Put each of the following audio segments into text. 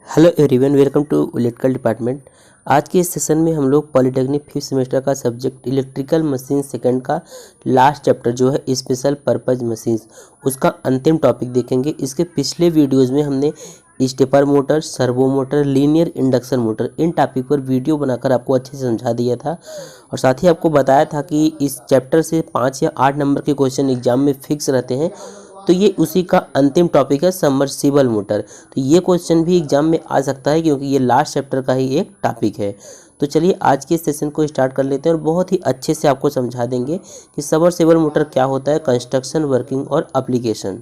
Hello everyone, welcome to electrical department. आज के इस सेशन में हम लोग पॉलिटेक्निक 5th सेमेस्टर का सब्जेक्ट इलेक्ट्रिकल मशीन सेकंड का लास्ट चैप्टर जो है स्पेशल पर्पज मशीन्स, उसका अंतिम टॉपिक देखेंगे। इसके पिछले वीडियोस में हमने stepper motor, servo motor, linear induction motor, इन टॉपिक पर वीडियो बनाकर आपको अच्छे से समझा दिया था और साथ ही आपको बताया था कि इस चैप्टर से 5 या 8 नंबर के क्वेश्चन एग्जाम में फिक्स रहते हैं। तो ये उसी का अंतिम टॉपिक है, सबमर्सिबल मोटर। तो ये क्वेश्चन भी एग्जाम में आ सकता है क्योंकि ये लास्ट चैप्टर का ही एक टॉपिक है। तो चलिए आज के सेशन को स्टार्ट कर लेते हैं और बहुत ही अच्छे से आपको समझा देंगे कि सबमर्सिबल मोटर क्या होता है, कंस्ट्रक्शन, वर्किंग और एप्लीकेशन।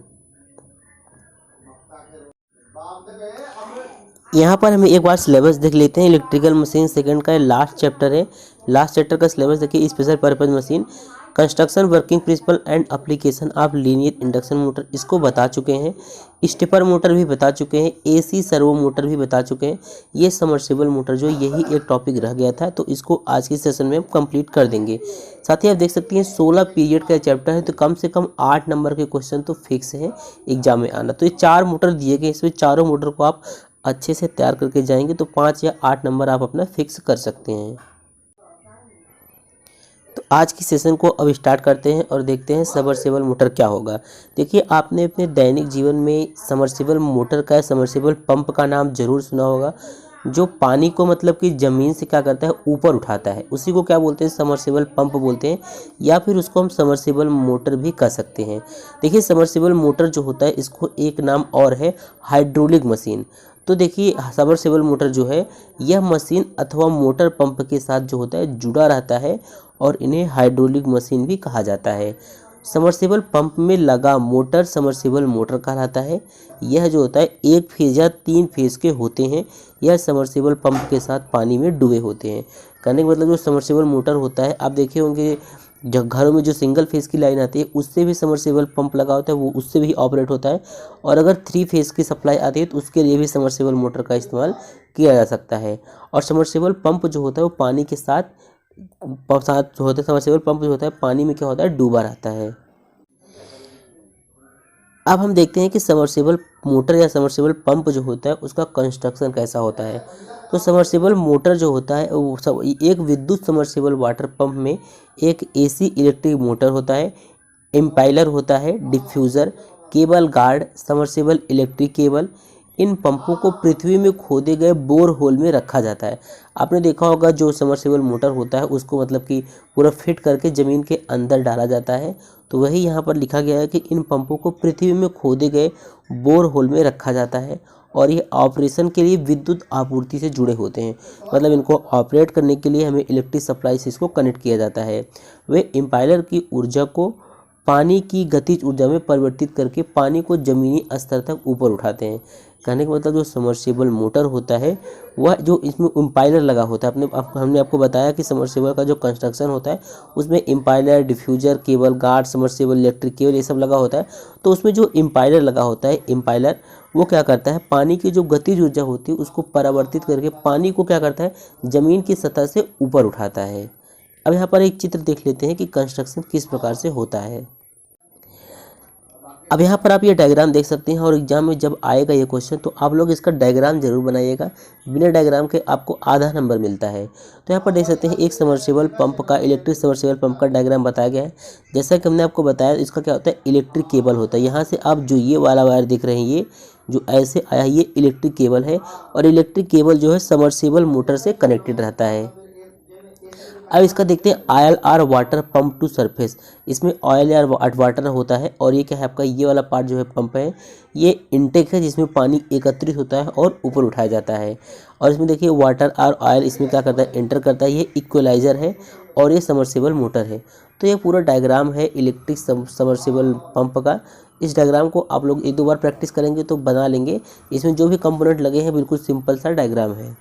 यहाँ पर हमें एक बार सिलेबस देख लेते हैं। इलेक्ट्रिकल मशीन सेकंड का लास्ट चैप्टर है। लास्ट चैप्टर का सिलेबस देखिए, special purpose machine, construction, working principle and application of linear induction motor, इसको बता चुके हैं। स्टेपर मोटर भी बता चुके हैं, एसी सर्वो मोटर भी बता चुके हैं। ये सबमर्सिबल मोटर जो यही एक टॉपिक रह गया था, तो इसको आज के सेशन में हम कंप्लीट कर देंगे। साथ ही आप देख सकते हैं 16 पीरियड का चैप्टर है, तो कम से कम 8 नंबर के क्वेश्चन तो फिक्स हैं एग्जाम में आना। तो ये 4 मोटर दिए गए, इसमें चारों मोटर को आप अच्छे से तैयार करके जाएंगे तो 5 या 8 नंबर आप अपना फिक्स कर सकते हैं। तो आज की सेशन को अब स्टार्ट करते हैं और देखते हैं सबमर्सिबल मोटर क्या होगा। देखिए, आपने अपने दैनिक जीवन में सबमर्सिबल मोटर का, सबमर्सिबल पंप का नाम जरूर सुना होगा, जो पानी को मतलब कि ज़मीन से क्या करता है, ऊपर उठाता है। उसी को क्या बोलते हैं, सबमर्सिबल पंप बोलते हैं, या फिर उसको हम सबमर्सिबल मोटर भी कह सकते हैं। देखिए, सबमर्सिबल मोटर जो होता है, इसको एक नाम और है हाइड्रोलिक मशीन। तो देखिए, सबमर्सिबल मोटर जो है, यह मशीन अथवा मोटर पंप के साथ जो होता है जुड़ा रहता है और इन्हें हाइड्रोलिक मशीन भी कहा जाता है। सबमर्सिबल पंप में लगा मोटर सबमर्सिबल मोटर कहलाता है। यह जो होता है 1 फेज या 3 फेज के होते हैं। यह सबमर्सिबल पंप के साथ पानी में डूबे होते हैं। कहने का मतलब जो सबमर्सिबल मोटर होता है, आप देखे होंगे जब घरों में जो सिंगल फेज की लाइन आती है उससे भी सबमर्सिबल पंप लगा होता है, वो उससे भी ऑपरेट होता है। और अगर 3 फेज की सप्लाई आती है तो उसके लिए भी सबमर्सिबल मोटर का इस्तेमाल किया जा सकता है। और सबमर्सिबल पंप जो होता है वो पानी के साथ जो होता है, सबमर्सिबल पंप जो होता है पानी में क्या होता है, डूबा रहता है। अब हम देखते हैं कि सबमर्सिबल मोटर या सबमर्सिबल पंप जो होता है उसका कंस्ट्रक्शन कैसा होता है। तो सबमर्सिबल मोटर जो होता है वो एक विद्युत सबमर्सिबल वाटर पंप में एक एसी इलेक्ट्रिक मोटर होता है, इम्पाइलर होता है, diffuser, cable guard, submersible electric cable. इन पंपों को पृथ्वी में खोदे गए बोर होल में रखा जाता है। आपने देखा होगा जो सबमर्सिबल मोटर होता है उसको मतलब कि पूरा फिट करके ज़मीन के अंदर डाला जाता है। तो वही यहाँ पर लिखा गया है कि इन पंपों को पृथ्वी में खोदे गए बोर होल में रखा जाता है और ये ऑपरेशन के लिए विद्युत आपूर्ति से जुड़े होते हैं। मतलब इनको ऑपरेट करने के लिए हमें इलेक्ट्रिक सप्लाई से इसको कनेक्ट किया जाता है। वे इम्पाइलर की ऊर्जा को पानी की गतिज ऊर्जा में परिवर्तित करके पानी को ज़मीनी स्तर तक ऊपर उठाते हैं। कहने का मतलब जो सबमर्सिबल मोटर होता है वह जो इसमें इम्पाइलर लगा होता है, हमने आपको बताया कि सबमर्सिबल का जो कंस्ट्रक्शन होता है उसमें impeller, diffuser, cable guard, submersible electric cable, ये सब लगा होता है। तो उसमें जो इम्पाइलर लगा होता है, इम्पाइलर वो क्या करता है, पानी की जो गतिज ऊर्जा होती है उसको परावर्तित करके पानी को क्या करता है, ज़मीन की सतह से ऊपर उठाता है। अब यहाँ पर एक चित्र देख लेते हैं कि कंस्ट्रक्शन किस प्रकार से होता है। अब यहाँ पर आप ये डायग्राम देख सकते हैं और एग्जाम में जब आएगा ये क्वेश्चन तो आप लोग इसका डायग्राम जरूर बनाइएगा। बिना डायग्राम के आपको आधा नंबर मिलता है। तो यहाँ पर देख सकते हैं एक सबमर्सिबल पंप का, इलेक्ट्रिक सबमर्सिबल पंप का डायग्राम बताया गया है। जैसा कि हमने आपको बताया, इसका क्या होता है, इलेक्ट्रिक केबल होता है। यहाँ से आप जो ये वाला वायर दिख रहे हैं, ये जो ऐसे आया है, ये इलेक्ट्रिक केबल है और इलेक्ट्रिक केबल जो है सबमर्सिबल मोटर से कनेक्टेड रहता है। अब इसका देखते हैं oil or water pump to surface. इसमें ऑयल या वाटर होता है और ये क्या है आपका, ये वाला पार्ट जो है पंप है, ये इनटेक है जिसमें पानी एकत्रित होता है और ऊपर उठाया जाता है। और इसमें देखिए वाटर और ऑयल इसमें क्या करता है, एंटर करता है। ये इक्वलाइजर है और ये सबमर्सिबल मोटर है। तो ये पूरा डायग्राम है इलेक्ट्रिक सबमर्सिबल पंप का। इस डायग्राम को आप लोग 1-2 बार प्रैक्टिस करेंगे तो बना लेंगे। इसमें जो भी कंपोनेंट लगे हैं बिल्कुल सिंपल सा डायग्राम है।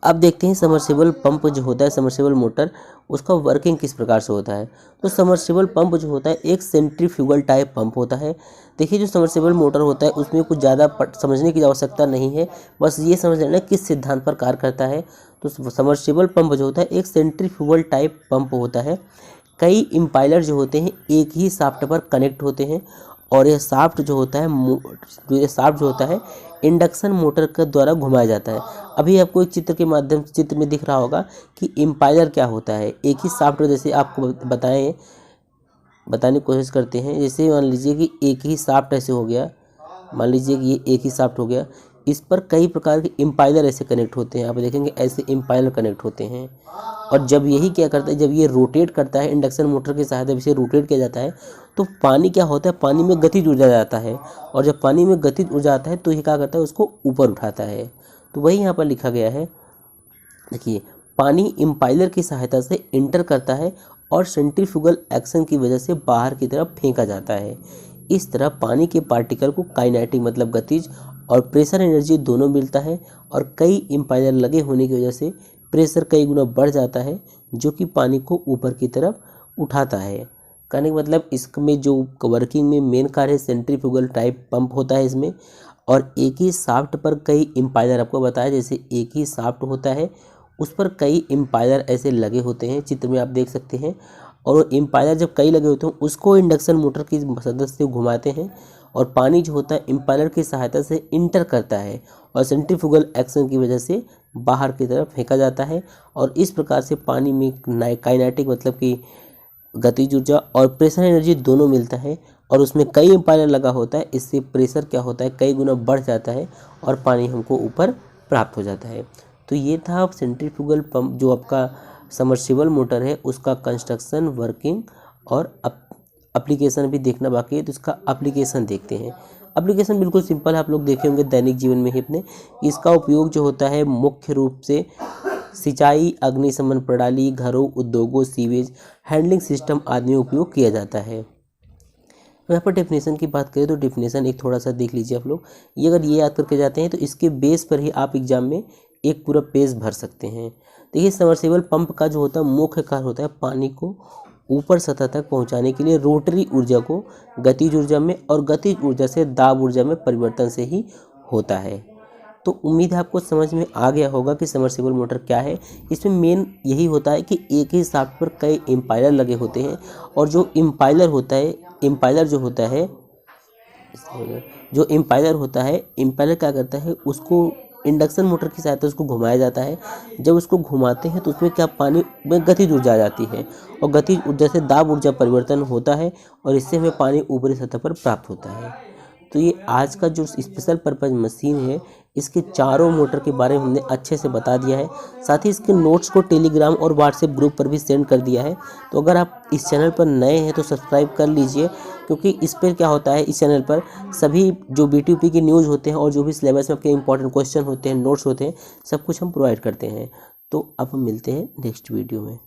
अब देखते हैं सबमर्सिबल पंप जो होता है, सबमर्सिबल मोटर, उसका वर्किंग किस प्रकार से होता है। तो सबमर्सिबल पंप जो होता है एक सेंट्रीफ्यूगल टाइप पंप होता है। देखिए, जो सबमर्सिबल मोटर होता है उसमें कुछ ज़्यादा समझने की आवश्यकता नहीं है, बस ये समझ लेना किस सिद्धांत पर कार्य करता है। तो सबमर्सिबल पंप जो होता है एक सेंट्रीफ्यूगल टाइप पंप होता है। कई इम्पाइलर जो होते हैं एक ही शाफ्ट पर कनेक्ट होते हैं और ये शाफ्ट जो होता है इंडक्शन मोटर के द्वारा घुमाया जाता है। अभी आपको एक चित्र में दिख रहा होगा कि इम्पायलर क्या होता है। एक ही शाफ्ट, जैसे आपको बताने की कोशिश करते हैं। जैसे मान लीजिए कि एक ही शाफ्ट ऐसे हो गया, मान लीजिए कि ये एक ही शाफ्ट हो गया, इस पर कई प्रकार के इम्पायलर ऐसे कनेक्ट होते हैं। आप देखेंगे ऐसे इम्पायलर कनेक्ट होते हैं। और जब यही क्या करता है, जब ये रोटेट करता है इंडक्शन मोटर की सहायता से रोटेट किया जाता है, तो पानी क्या होता है, पानी में गतिज ऊर्जा जाता है। और जब पानी में गतिज ऊर्जा आता है तो ये क्या करता है, उसको ऊपर उठाता है। तो वही यहाँ पर लिखा गया है, देखिए, पानी इम्पायलर की सहायता से इंटर करता है और सेंट्रीफ्यूगल एक्शन की वजह से बाहर की तरफ फेंका जाता है। इस तरह पानी के पार्टिकल को काइनेटिक मतलब गतिज और प्रेशर एनर्जी दोनों मिलता है। और कई इम्पायलर लगे होने की वजह से प्रेशर कई गुना बढ़ जाता है, जो कि पानी को ऊपर की तरफ उठाता है। कहने का मतलब इसमें जो वर्किंग में मेन कार्य है, सेंट्रीफ्यूगल टाइप पंप होता है इसमें। और एक ही शाफ्ट पर कई इम्पायलर, आपको बताया जैसे एक ही शाफ्ट होता है उस पर कई इम्पायलर ऐसे लगे होते हैं, चित्र में आप देख सकते हैं। और वो इम्पायलर जब कई लगे होते हैं उसको इंडक्शन मोटर की मदद से घुमाते हैं और पानी जो होता है इम्पायलर की सहायता से इंटर करता है और सेंट्रीफ्यूगल एक्शन की वजह से बाहर की तरफ फेंका जाता है। और इस प्रकार से पानी में काइनेटिक मतलब कि गतिज ऊर्जा और प्रेशर एनर्जी दोनों मिलता है। और उसमें कई इम्पायलर लगा होता है, इससे प्रेशर क्या होता है, कई गुना बढ़ जाता है और पानी हमको ऊपर प्राप्त हो जाता है। तो ये था सेंट्रीफ्यूगल पंप, जो आपका समर्सिबल मोटर है उसका कंस्ट्रक्शन, वर्किंग और एप्लीकेशन भी देखना बाकी है। तो इसका एप्लीकेशन देखते हैं। एप्लीकेशन बिल्कुल सिंपल है, आप लोग देखे होंगे दैनिक जीवन में ही अपने। इसका उपयोग जो होता है मुख्य रूप से सिंचाई, अग्निशमन प्रणाली, घरों, उद्योगों, सीवेज हैंडलिंग सिस्टम आदि में उपयोग किया जाता है। यहाँ पर डेफिनेशन की बात करें तो डेफिनेशन एक थोड़ा सा देख लीजिए आप लोग। ये अगर ये याद करके जाते हैं तो इसके बेस पर ही आप एग्जाम में एक पूरा पेज भर सकते हैं। देखिए, सबमर्सिबल पंप का जो होता है मुख्य कार्य होता है पानी को ऊपर सतह तक पहुंचाने के लिए रोटरी ऊर्जा को गतिज ऊर्जा में और गतिज ऊर्जा से दाब ऊर्जा में परिवर्तन से ही होता है। तो उम्मीद है आपको समझ में आ गया होगा कि सबमर्सिबल मोटर क्या है। इसमें मेन यही होता है कि एक ही शाफ्ट पर कई इम्पायलर लगे होते हैं और जो इम्पायलर होता है, इम्पायलर क्या करता है, उसको इंडक्शन मोटर की सहायता से उसको घुमाया जाता है। जब उसको घुमाते हैं तो उसमें क्या पानी में गतिज ऊर्जा आ जाती है और गतिज ऊर्जा से दाब ऊर्जा परिवर्तन होता है और इससे हमें पानी ऊपरी सतह पर प्राप्त होता है। तो ये आज का जो स्पेशल पर्पज़ मशीन है, इसके चारों मोटर के बारे में हमने अच्छे से बता दिया है। साथ ही इसके नोट्स को टेलीग्राम और व्हाट्सएप ग्रुप पर भी सेंड कर दिया है। तो अगर आप इस चैनल पर नए हैं तो सब्सक्राइब कर लीजिए, क्योंकि इस पर क्या होता है, इस चैनल पर सभी जो BTUP के न्यूज़ होते हैं और जो भी सिलेबस में आपके इंपॉर्टेंट क्वेश्चन होते हैं, नोट्स होते हैं, सब कुछ हम प्रोवाइड करते हैं। तो अब हम मिलते हैं नेक्स्ट वीडियो में।